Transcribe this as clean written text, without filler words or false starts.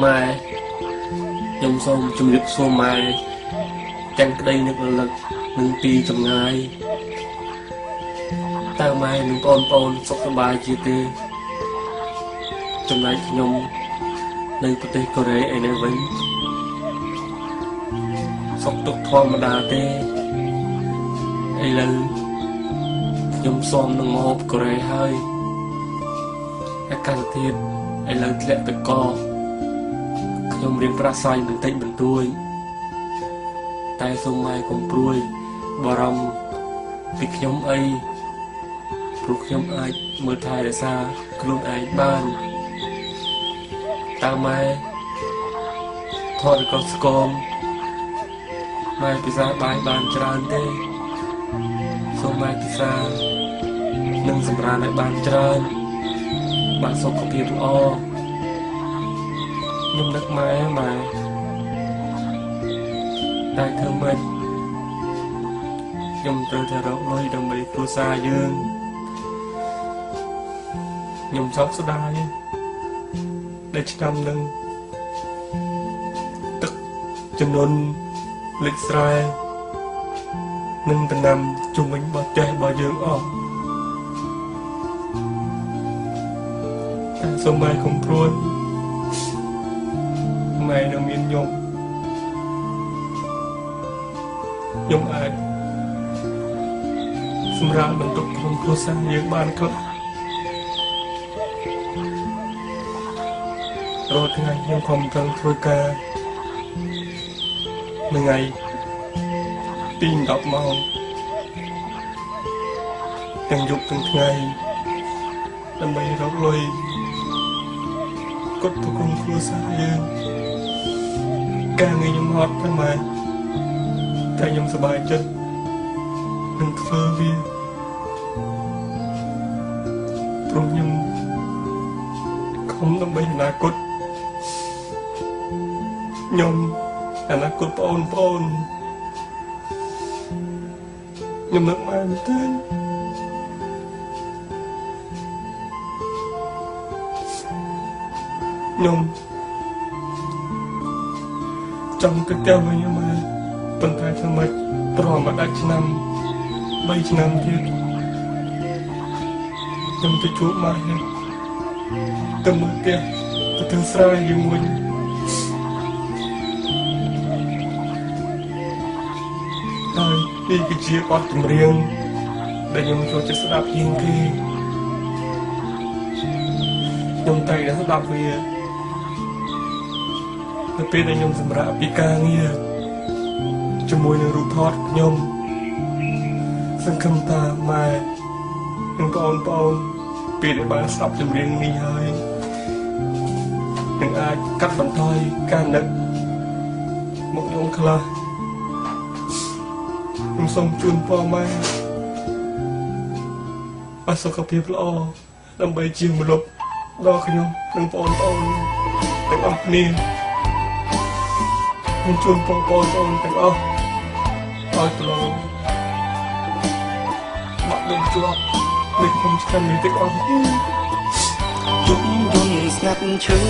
ម៉ែខ្ញុំសូមជម្រាបសួរម៉ែទាំងក្តីនឹករលឹកនឹងទីចម្ងាយតើម៉ែនិងបងប្អូនសុខសប្បាយជាទេចំណែកខ្ញុំនៅប្រទេសកូរ៉េឯនេះវិញសុខទុក្ខធម្មតាទេឥឡូវខ្ញុំសូមនឹងមកហូបកូរ៉េហើយអាកាសធាតុឥឡូវធ្លាក់ទឹកកកខ្ញុំរៀនប្រាស្រ័យបន្តិចបន្តួចតែសូមម៉ែកុំព្រួយបារម្ភពីខ្ញុំអីព្រោះខ្ញុំអាចមើលថែរក្សាខ្លួនឯងបានតើម៉ែថតកោស្គមម៉ែពិសាបាយបានច្រើនទេសូមម៉ែពិសានឹងសម្រានឲ្យបានច្រើនបានសុខភាពល្អខ្ញុំនឹកម៉ែតែធ្វើម៉េចខ្ញុំត្រូវតែរកលុយដើម្បីគ្រួសារយើងខ្ញុំសោកស្ដាយដែលឆ្នាំនឹងទឹកចំនួនលិចស្រែនឹងដំណាំជុំវិញបោះផ្ទះរបស់យើងអស់តែសូមម៉ែកុំព្រួយម៉ែនឹងមានខ្ញុំអាចសម្រាប់បន្ទុកក្នុងគ្រួសារយើងបានខ្លះរាល់ថ្ងៃខ្ញុំខំប្រឹងធ្វើការមួយថ្ងៃពី10ម៉ោងទាំងយប់ទាំងថ្ងៃដើម្បីរកលុយគាត់ប្រគំគ្រួសារយើងការងារខ្ញុំហត់តែម៉ែតែខ្ញុំសប្បាយចិត្តនឹងធ្វើវាព្រោះខ្ញុំខំដើម្បីអនាគតខ្ញុំអនាគតបងប្អូនខ្ញុំនឹកម៉ែមែនទេខ្ញុំចង់ទៅផ្ទះវិញម៉ែប៉ុន្តែធ្វើម៉េចព្រមមកដាច់ឆ្នាំ3ឆ្នាំទៀតខ្ញុំទៅជួបម៉ែទៅមើលផ្ទះទៅទិញស្រែយើងវិញហើយនេះគឺជាបទចម្រៀងដែលខ្ញុំចូលចិត្តស្ដាប់ជាងគេខ្ញុំតែងតែស្ដាប់វានៅពេលដែលខ្ញុំសម្រាកពីការងារជាមួយនឹងរូបថតខ្ញុំសង្ឃឹមថាម៉ែនិងបងប្អូនពេលដែលបានស្ដាប់ចម្រៀងនេះហើយនឹងអាចកាត់បន្ថយការនឹកមកខ្ញុំខ្លះខ្ញុំសូមជូនពរម៉ែឲ្យសុខភាពល្អដើម្បីជាមនុស្សដល់ខ្ញុំនិងបងប្អូនទាំងអស់គ្នាខ្ញុំជូនពរបងប្អូនទាំងអស់ឲ្យប្រឡងមកដល់ជាប់នៃខ្ញុំឆ្នាំនេះទាំងអស់ជុំយំស្ងាត់ឈឹង